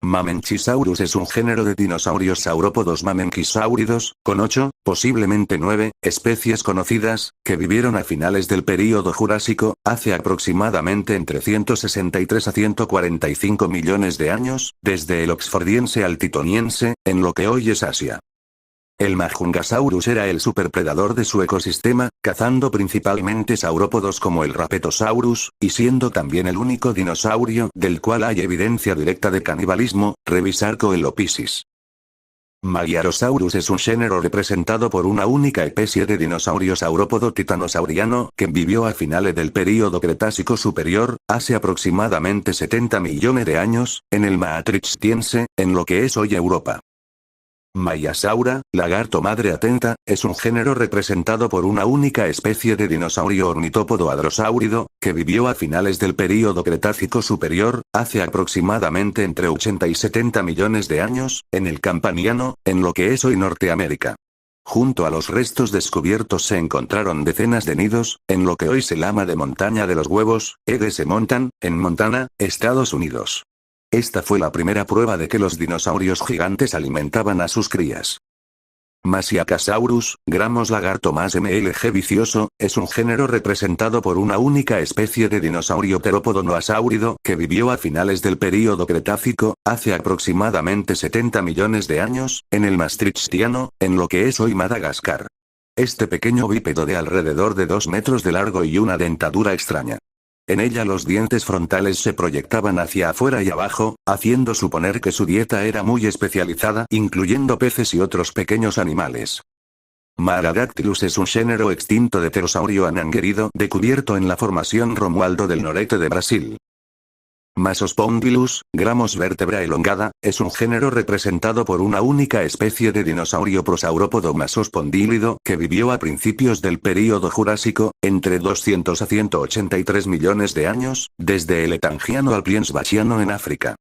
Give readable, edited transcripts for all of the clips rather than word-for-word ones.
Mamenchisaurus es un género de dinosaurios saurópodos mamenquisáuridos, con 8, posiblemente 9, especies conocidas, que vivieron a finales del período Jurásico, hace aproximadamente entre 163 a 145 millones de años, desde el oxfordiense al titoniense, en lo que hoy es Asia. El Majungasaurus era el superpredador de su ecosistema, cazando principalmente saurópodos como el Rapetosaurus, y siendo también el único dinosaurio del cual hay evidencia directa de canibalismo, revisar Coelophysis. Magyarosaurus es un género representado por una única especie de dinosaurio saurópodo titanosauriano que vivió a finales del período Cretácico superior, hace aproximadamente 70 millones de años, en el Maastrichtiense, en lo que es hoy Europa. Maiasaura, lagarto madre atenta, es un género representado por una única especie de dinosaurio ornitópodo hadrosáurido, que vivió a finales del período Cretácico superior, hace aproximadamente entre 80 y 70 millones de años, en el Campaniano, en lo que es hoy Norteamérica. Junto a los restos descubiertos se encontraron decenas de nidos, en lo que hoy se llama de montaña de los huevos, E.D.S. Mountain, en Montana, Estados Unidos. Esta fue la primera prueba de que los dinosaurios gigantes alimentaban a sus crías. Masiacasaurus, Gramos lagarto más mlg vicioso, es un género representado por una única especie de dinosaurio terópodo noasáurido que vivió a finales del período Cretácico, hace aproximadamente 70 millones de años, en el Maastrichtiano, en lo que es hoy Madagascar. Este pequeño bípedo de alrededor de 2 metros de largo y una dentadura extraña. En ella los dientes frontales se proyectaban hacia afuera y abajo, haciendo suponer que su dieta era muy especializada, incluyendo peces y otros pequeños animales. Maradactylus es un género extinto de pterosaurio ananguerido descubierto en la formación Romualdo del noreste de Brasil. Masospondylus, Gramos vértebra elongada, es un género representado por una única especie de dinosaurio prosaurópodo masospondílido que vivió a principios del período Jurásico, entre 200 a 183 millones de años, desde el Etangiano al Pliensbachiano en África.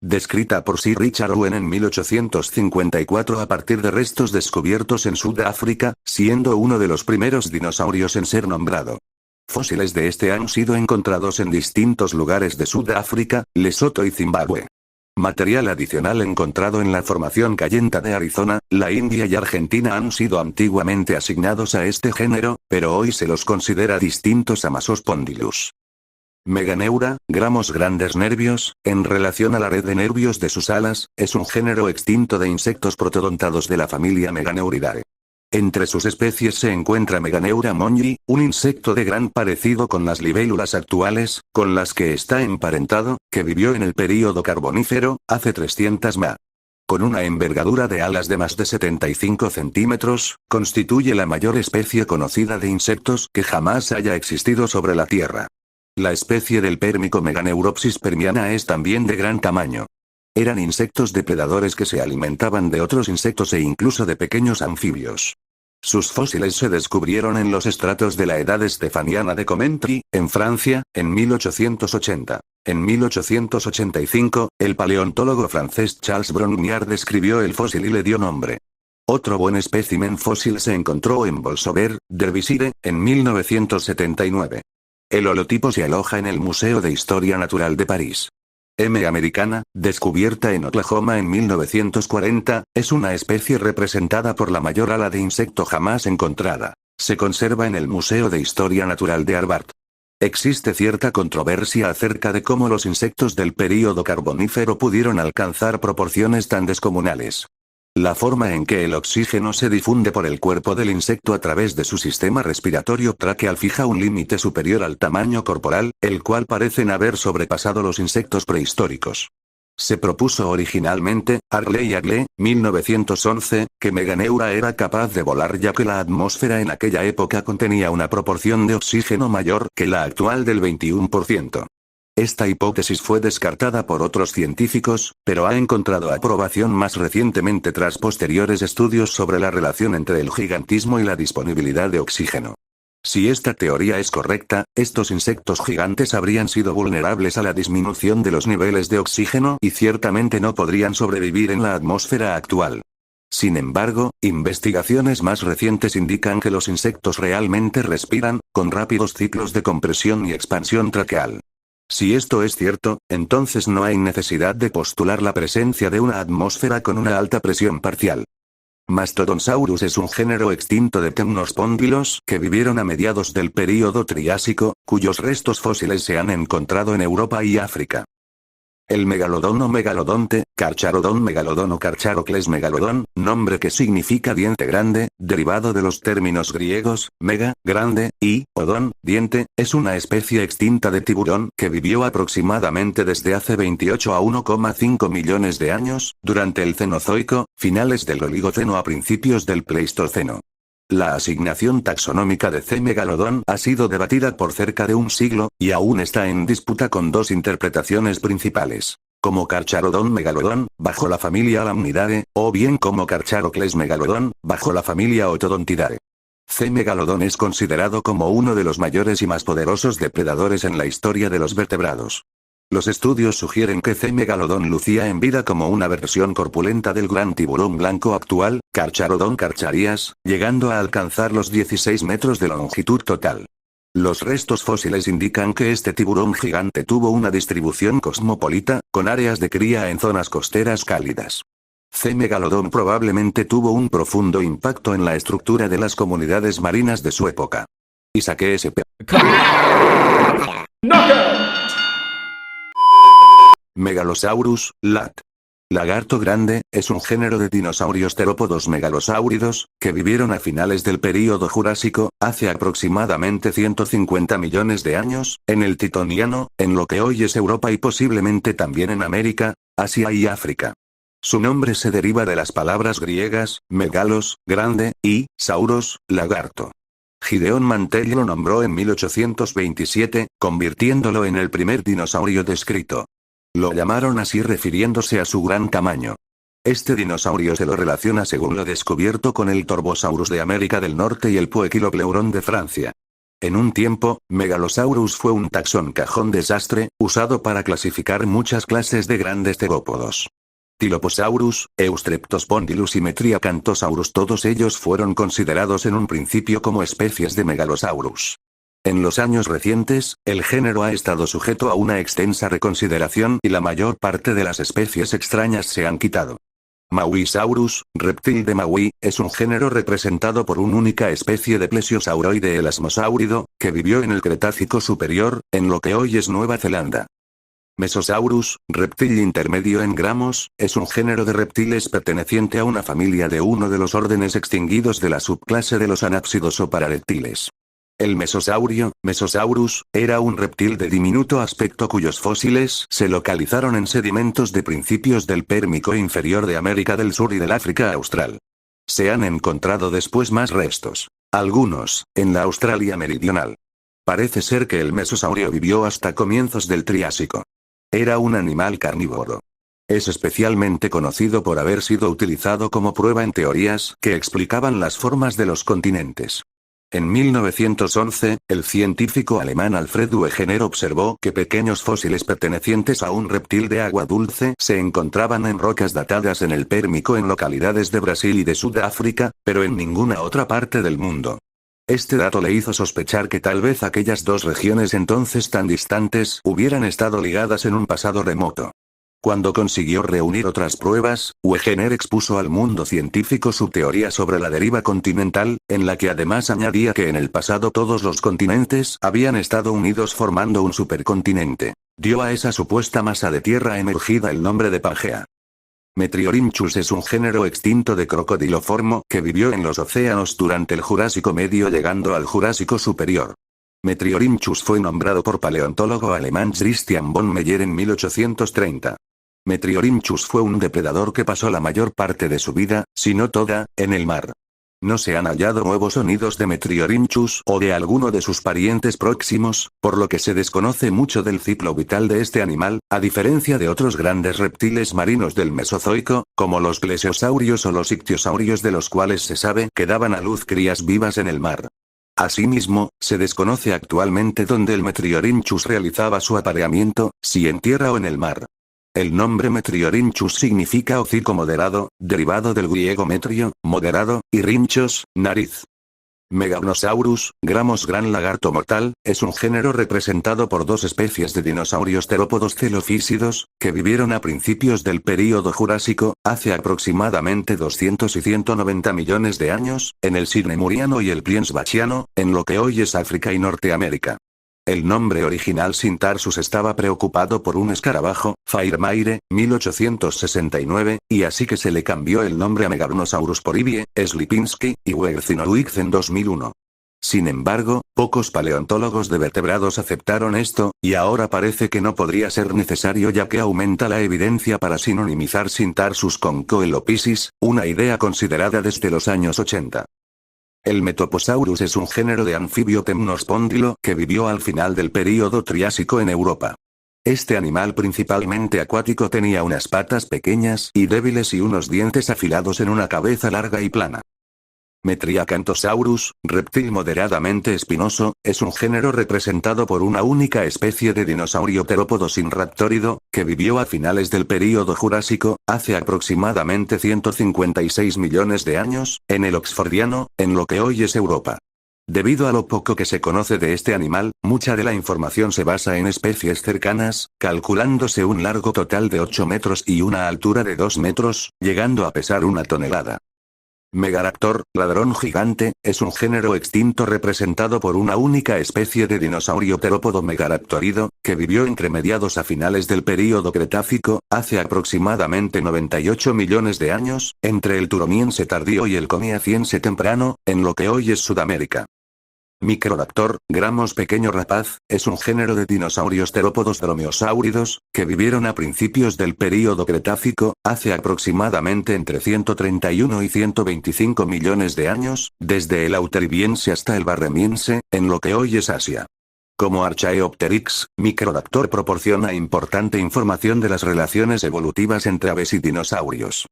Descrita por Sir Richard Owen en 1854 a partir de restos descubiertos en Sudáfrica, siendo uno de los primeros dinosaurios en ser nombrado. Fósiles de este han sido encontrados en distintos lugares de Sudáfrica, Lesoto y Zimbabue. Material adicional encontrado en la formación Cayenta de Arizona, la India y Argentina han sido antiguamente asignados a este género, pero hoy se los considera distintos a Masospondylus. Meganeura, Gramos grandes nervios, en relación a la red de nervios de sus alas, es un género extinto de insectos protodontados de la familia Meganeuridae. Entre sus especies se encuentra Meganeura monyi, un insecto de gran parecido con las libélulas actuales, con las que está emparentado, que vivió en el período Carbonífero, hace 300 ma. Con una envergadura de alas de más de 75 centímetros, constituye la mayor especie conocida de insectos que jamás haya existido sobre la Tierra. La especie del pérmico Meganeuropsis permiana es también de gran tamaño. Eran insectos depredadores que se alimentaban de otros insectos e incluso de pequeños anfibios. Sus fósiles se descubrieron en los estratos de la Edad Estefaniana de Commentry, en Francia, en 1880. En 1885, el paleontólogo francés Charles Brongniart describió el fósil y le dio nombre. Otro buen espécimen fósil se encontró en Bolsover, Derbyshire, en 1979. El holotipo se aloja en el Museo de Historia Natural de París. M. americana, descubierta en Oklahoma en 1940, es una especie representada por la mayor ala de insecto jamás encontrada. Se conserva en el Museo de Historia Natural de Harvard. Existe cierta controversia acerca de cómo los insectos del período Carbonífero pudieron alcanzar proporciones tan descomunales. La forma en que el oxígeno se difunde por el cuerpo del insecto a través de su sistema respiratorio traqueal fija un límite superior al tamaño corporal, el cual parecen haber sobrepasado los insectos prehistóricos. Se propuso originalmente, Harley y Agle, 1911, que Meganeura era capaz de volar ya que la atmósfera en aquella época contenía una proporción de oxígeno mayor que la actual del 21%. Esta hipótesis fue descartada por otros científicos, pero ha encontrado aprobación más recientemente tras posteriores estudios sobre la relación entre el gigantismo y la disponibilidad de oxígeno. Si esta teoría es correcta, estos insectos gigantes habrían sido vulnerables a la disminución de los niveles de oxígeno y ciertamente no podrían sobrevivir en la atmósfera actual. Sin embargo, investigaciones más recientes indican que los insectos realmente respiran, con rápidos ciclos de compresión y expansión traqueal. Si esto es cierto, entonces no hay necesidad de postular la presencia de una atmósfera con una alta presión parcial. Mastodonsaurus es un género extinto de temnospóndilos que vivieron a mediados del período Triásico, cuyos restos fósiles se han encontrado en Europa y África. El megalodón o megalodonte, Carcharodon megalodón o Carcharocles megalodón, nombre que significa diente grande, derivado de los términos griegos, mega, grande, y, odón, diente, es una especie extinta de tiburón que vivió aproximadamente desde hace 28 a 1,5 millones de años, durante el Cenozoico, finales del Oligoceno a principios del Pleistoceno. La asignación taxonómica de C. megalodon ha sido debatida por cerca de un siglo, y aún está en disputa con dos interpretaciones principales. Como Carcharodon megalodon, bajo la familia Alamnidae, o bien como Carcharocles megalodon, bajo la familia Otodontidae. C. megalodon es considerado como uno de los mayores y más poderosos depredadores en la historia de los vertebrados. Los estudios sugieren que C. megalodon lucía en vida como una versión corpulenta del gran tiburón blanco actual, Carcharodon carcharias, llegando a alcanzar los 16 metros de longitud total. Los restos fósiles indican que este tiburón gigante tuvo una distribución cosmopolita, con áreas de cría en zonas costeras cálidas. C. megalodon probablemente tuvo un profundo impacto en la estructura de las comunidades marinas de su época. Isaac S.P. Megalosaurus, lat. Lagarto grande, es un género de dinosaurios terópodos megalosáuridos, que vivieron a finales del período Jurásico, hace aproximadamente 150 millones de años, en el Titoniano, en lo que hoy es Europa y posiblemente también en América, Asia y África. Su nombre se deriva de las palabras griegas, megalos, grande, y, sauros, lagarto. Gideon Mantell lo nombró en 1827, convirtiéndolo en el primer dinosaurio descrito. Lo llamaron así refiriéndose a su gran tamaño. Este dinosaurio se lo relaciona según lo descubierto con el Torvosaurus de América del Norte y el Poequilopleuron de Francia. En un tiempo, Megalosaurus fue un taxón cajón desastre, usado para clasificar muchas clases de grandes terópodos. Dilophosaurus, Eustreptospondylus y Metriacanthosaurus, todos ellos fueron considerados en un principio como especies de Megalosaurus. En los años recientes, el género ha estado sujeto a una extensa reconsideración y la mayor parte de las especies extrañas se han quitado. Mauisaurus, reptil de Maui, es un género representado por una única especie de plesiosauroide elasmosáurido, que vivió en el Cretácico superior, en lo que hoy es Nueva Zelanda. Mesosaurus, reptil intermedio en gramos, es un género de reptiles perteneciente a una familia de uno de los órdenes extinguidos de la subclase de los anápsidos o parareptiles. El mesosaurio, Mesosaurus, era un reptil de diminuto aspecto cuyos fósiles se localizaron en sedimentos de principios del Pérmico inferior de América del Sur y del África austral. Se han encontrado después más restos, algunos, en la Australia meridional. Parece ser que el mesosaurio vivió hasta comienzos del Triásico. Era un animal carnívoro. Es especialmente conocido por haber sido utilizado como prueba en teorías que explicaban las formas de los continentes. En 1911, el científico alemán Alfred Wegener observó que pequeños fósiles pertenecientes a un reptil de agua dulce se encontraban en rocas datadas en el Pérmico en localidades de Brasil y de Sudáfrica, pero en ninguna otra parte del mundo. Este dato le hizo sospechar que tal vez aquellas dos regiones entonces tan distantes hubieran estado ligadas en un pasado remoto. Cuando consiguió reunir otras pruebas, Wegener expuso al mundo científico su teoría sobre la deriva continental, en la que además añadía que en el pasado todos los continentes habían estado unidos formando un supercontinente. Dio a esa supuesta masa de tierra emergida el nombre de Pangea. Metriorhynchus es un género extinto de crocodiloformo que vivió en los océanos durante el Jurásico medio llegando al Jurásico superior. Metriorhynchus fue nombrado por paleontólogo alemán Christian von Meyer en 1830. Metriorhynchus fue un depredador que pasó la mayor parte de su vida, si no toda, en el mar. No se han hallado nuevos sonidos de Metriorhynchus o de alguno de sus parientes próximos, por lo que se desconoce mucho del ciclo vital de este animal, a diferencia de otros grandes reptiles marinos del Mesozoico, como los plesiosaurios o los ictiosaurios, de los cuales se sabe que daban a luz crías vivas en el mar. Asimismo, se desconoce actualmente dónde el Metriorhynchus realizaba su apareamiento, si en tierra o en el mar. El nombre Metriorhynchus significa hocico moderado, derivado del griego metrio, moderado, y rhinchos, nariz. Meganosaurus, Gramos gran lagarto mortal, es un género representado por dos especies de dinosaurios terópodos celofísidos, que vivieron a principios del período Jurásico, hace aproximadamente 200 y 190 millones de años, en el Signemuriano y el Pliensbachiano, en lo que hoy es África y Norteamérica. El nombre original Sintarsus estaba preocupado por un escarabajo, Fairmaire, 1869, y así que se le cambió el nombre a Meganosaurus por Ivie, Slipinski, y Werthinowicz en 2001. Sin embargo, pocos paleontólogos de vertebrados aceptaron esto, y ahora parece que no podría ser necesario ya que aumenta la evidencia para sinonimizar Sintarsus con Coelophysis, una idea considerada desde los años 80. El Metoposaurus es un género de anfibio temnospóndilo que vivió al final del período Triásico en Europa. Este animal principalmente acuático tenía unas patas pequeñas y débiles y unos dientes afilados en una cabeza larga y plana. Metriacanthosaurus, reptil moderadamente espinoso, es un género representado por una única especie de dinosaurio terópodo sinraptórido, que vivió a finales del período Jurásico, hace aproximadamente 156 millones de años, en el Oxfordiano, en lo que hoy es Europa. Debido a lo poco que se conoce de este animal, mucha de la información se basa en especies cercanas, calculándose un largo total de 8 metros y una altura de 2 metros, llegando a pesar 1 tonelada. Megaraptor, ladrón gigante, es un género extinto representado por una única especie de dinosaurio terópodo megaraptorido, que vivió entre mediados a finales del período Cretácico, hace aproximadamente 98 millones de años, entre el Turomiense tardío y el Coniaciense temprano, en lo que hoy es Sudamérica. Microraptor, Gramos pequeño rapaz, es un género de dinosaurios terópodos dromeosáuridos, que vivieron a principios del período Cretácico, hace aproximadamente entre 131 y 125 millones de años, desde el Auteribiense hasta el Barremiense, en lo que hoy es Asia. Como Archaeopteryx, Microraptor proporciona importante información de las relaciones evolutivas entre aves y dinosaurios.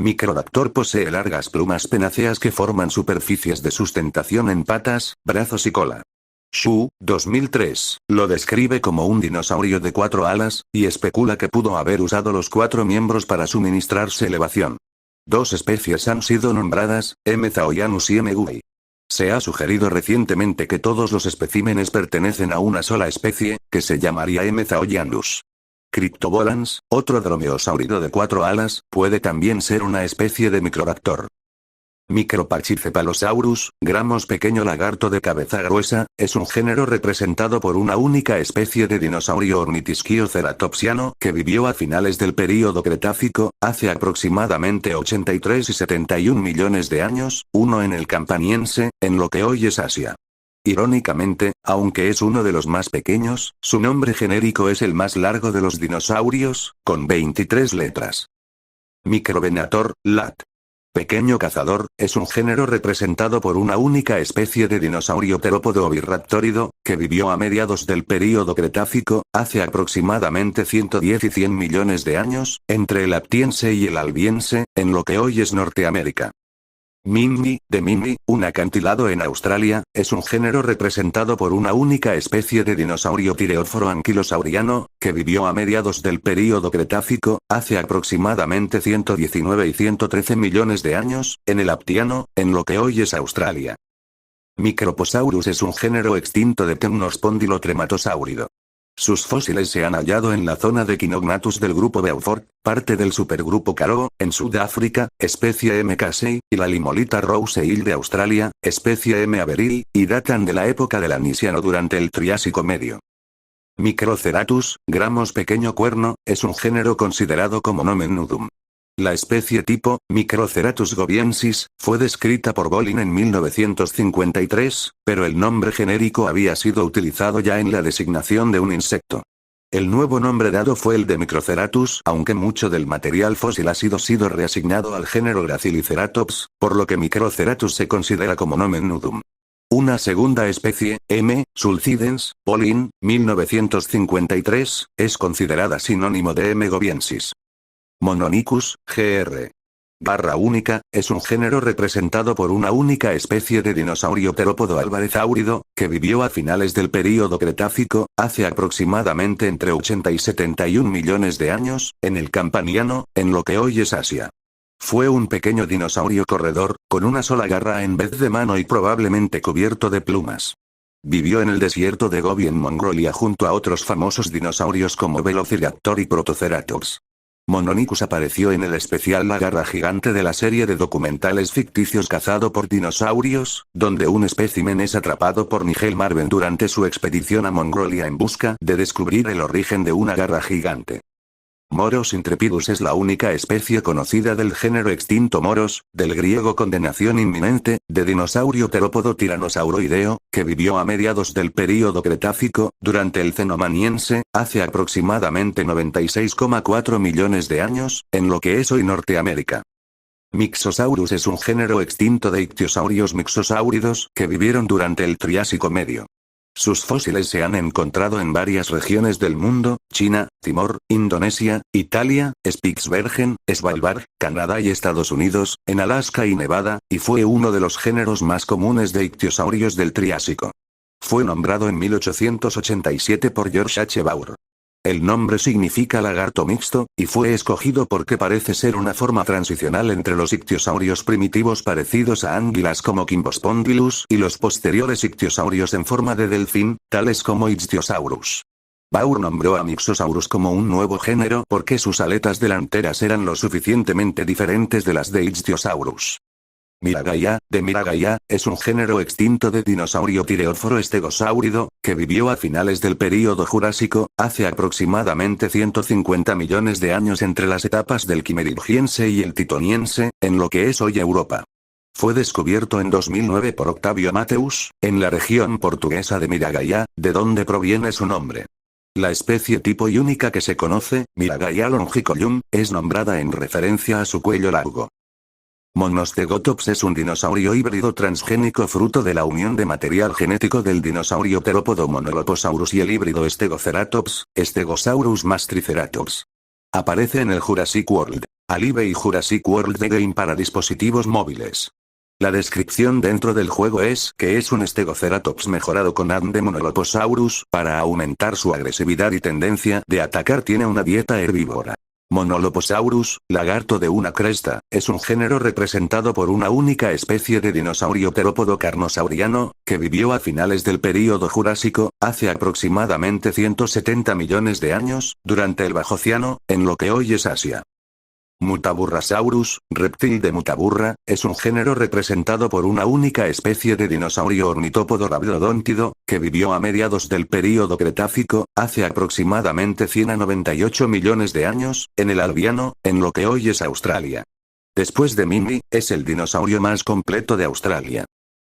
Microraptor posee largas plumas penáceas que forman superficies de sustentación en patas, brazos y cola. Xu, 2003, lo describe como un dinosaurio de 4 alas, y especula que pudo haber usado los 4 miembros para suministrarse elevación. Dos especies han sido nombradas, M. zaoyanus y M. gui. Se ha sugerido recientemente que todos los especímenes pertenecen a una sola especie, que se llamaría M. zaoyanus. Cryptobolans, otro dromeosáurido de 4 alas, puede también ser una especie de microraptor. Micropachycephalosaurus, Gramos pequeño lagarto de cabeza gruesa, es un género representado por una única especie de dinosaurio ornitisquioceratopsiano que vivió a finales del período Cretácico, hace aproximadamente 83 y 71 millones de años, uno en el Campaniense, en lo que hoy es Asia. Irónicamente, aunque es uno de los más pequeños, su nombre genérico es el más largo de los dinosaurios, con 23 letras. Microvenator, lat. Pequeño cazador, es un género representado por una única especie de dinosaurio terópodo oviraptórido, que vivió a mediados del período Cretácico, hace aproximadamente 110 y 100 millones de años, entre el Aptiense y el Albiense, en lo que hoy es Norteamérica. Minmi, de Minmi, un acantilado en Australia, es un género representado por una única especie de dinosaurio tireóforo anquilosauriano, que vivió a mediados del período Cretácico, hace aproximadamente 119 y 113 millones de años, en el Aptiano, en lo que hoy es Australia. Microposaurus es un género extinto de temnospondilotrematosaurio. Sus fósiles se han hallado en la zona de Quinognathus del grupo Beaufort, parte del supergrupo Karoo, en Sudáfrica, especie M. casei, y la Limolita rosehill de Australia, especie M. averil, y datan de la época del Anisiano durante el Triásico medio. Microceratus, Gramos pequeño cuerno, es un género considerado como nomen nudum. La especie tipo, Microceratus gobiensis, fue descrita por Bolin en 1953, pero el nombre genérico había sido utilizado ya en la designación de un insecto. El nuevo nombre dado fue el de Microceratus, aunque mucho del material fósil ha sido reasignado al género Graciliceratops, por lo que Microceratus se considera como nomen nudum. Una segunda especie, M. sulcidens, Bolin, 1953, es considerada sinónimo de M. gobiensis. Mononicus, gr. _única, es un género representado por una única especie de dinosaurio terópodo alvarezáurido, que vivió a finales del período Cretácico, hace aproximadamente entre 80 y 71 millones de años, en el Campaniano, en lo que hoy es Asia. Fue un pequeño dinosaurio corredor, con una sola garra en vez de mano y probablemente cubierto de plumas. Vivió en el desierto de Gobi en Mongolia junto a otros famosos dinosaurios como Velociraptor y Protoceratops. Mononychus apareció en el especial La Garra Gigante de la serie de documentales ficticios Cazado por Dinosaurios, donde un espécimen es atrapado por Nigel Marven durante su expedición a Mongolia en busca de descubrir el origen de una garra gigante. Moros intrepidus es la única especie conocida del género extinto Moros, del griego condenación inminente, de dinosaurio terópodo tiranosauroideo, que vivió a mediados del período Cretácico, durante el Cenomaniense, hace aproximadamente 96,4 millones de años, en lo que es hoy Norteamérica. Mixosaurus es un género extinto de ictiosaurios mixosáuridos que vivieron durante el Triásico Medio. Sus fósiles se han encontrado en varias regiones del mundo: China, Timor, Indonesia, Italia, Spitsbergen, Svalbard, Canadá y Estados Unidos, en Alaska y Nevada, y fue uno de los géneros más comunes de ictiosaurios del Triásico. Fue nombrado en 1887 por George H. Baur. El nombre significa lagarto mixto, y fue escogido porque parece ser una forma transicional entre los ictiosaurios primitivos parecidos a anguilas como Quimbospondylus y los posteriores ictiosaurios en forma de delfín, tales como Ichthyosaurus. Baur nombró a Mixosaurus como un nuevo género porque sus aletas delanteras eran lo suficientemente diferentes de las de Ichthyosaurus. Miragaia, de Miragaia, es un género extinto de dinosaurio tireóforo estegosáurido, que vivió a finales del período Jurásico, hace aproximadamente 150 millones de años entre las etapas del Quimeridgiense y el Titoniense, en lo que es hoy Europa. Fue descubierto en 2009 por Octavio Mateus, en la región portuguesa de Miragaia, de donde proviene su nombre. La especie tipo y única que se conoce, Miragaia longicolum, es nombrada en referencia a su cuello largo. Monostegotops es un dinosaurio híbrido transgénico fruto de la unión de material genético del dinosaurio terópodo Monoloposaurus y el híbrido Stegoceratops, Stegosaurus más Triceratops. Aparece en el Jurassic World, Alive y Jurassic World The Game para dispositivos móviles. La descripción dentro del juego es que es un Stegoceratops mejorado con ADN de Monoloposaurus para aumentar su agresividad y tendencia de atacar. Tiene una dieta herbívora. Monoloposaurus, lagarto de una cresta, es un género representado por una única especie de dinosaurio terópodo carnosauriano, que vivió a finales del período Jurásico, hace aproximadamente 170 millones de años, durante el Bajociano, en lo que hoy es Asia. Mutaburrasaurus, reptil de Mutaburra, es un género representado por una única especie de dinosaurio ornitópodo rabdodóntido, que vivió a mediados del período Cretácico, hace aproximadamente 100 a 98 millones de años, en el Albiano, en lo que hoy es Australia. Después de Mimi, es el dinosaurio más completo de Australia.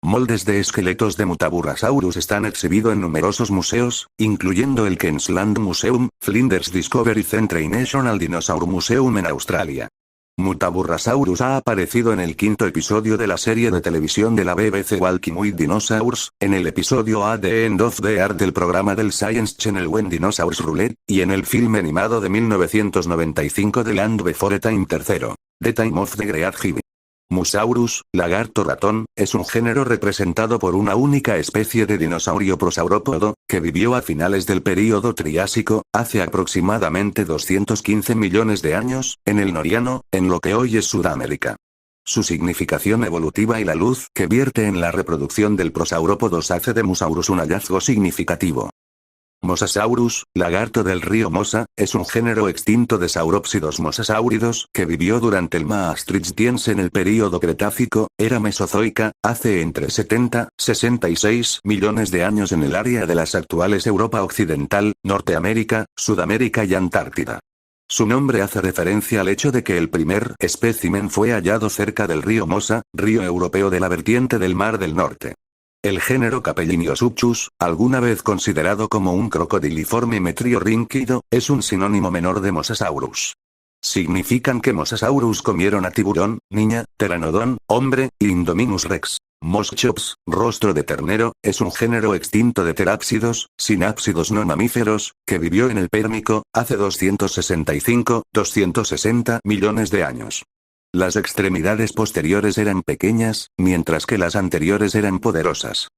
Moldes de esqueletos de Mutaburrasaurus están exhibidos en numerosos museos, incluyendo el Queensland Museum, Flinders Discovery Centre y National Dinosaur Museum en Australia. Mutaburrasaurus ha aparecido en el quinto episodio de la serie de televisión de la BBC Walking with Dinosaurs, en el episodio A The End of the Art del programa del Science Channel When Dinosaurs Roulette, y en el filme animado de 1995 de Land Before Time III, The Time of the Great Hive. Musaurus, lagarto ratón, es un género representado por una única especie de dinosaurio prosaurópodo, que vivió a finales del período Triásico, hace aproximadamente 215 millones de años, en el Noriano, en lo que hoy es Sudamérica. Su significación evolutiva y la luz que vierte en la reproducción del prosaurópodos hace de Musaurus un hallazgo significativo. Mosasaurus, lagarto del río Mosa, es un género extinto de saurópsidos mosasáuridos que vivió durante el Maastrichtiense en el período Cretácico, era mesozoica, hace entre 70, 66 millones de años en el área de las actuales Europa Occidental, Norteamérica, Sudamérica y Antártida. Su nombre hace referencia al hecho de que el primer espécimen fue hallado cerca del río Mosa, río europeo de la vertiente del Mar del Norte. El género Capelliniosupchus, alguna vez considerado como un crocodiliforme metriorrínquido, es un sinónimo menor de Mosasaurus. Significan que Mosasaurus comieron a tiburón, niña, pteranodón, hombre, y Indominus rex. Moschops, rostro de ternero, es un género extinto de terápsidos, sinápsidos no mamíferos, que vivió en el Pérmico, hace 265-260 millones de años. Las extremidades posteriores eran pequeñas, mientras que las anteriores eran poderosas.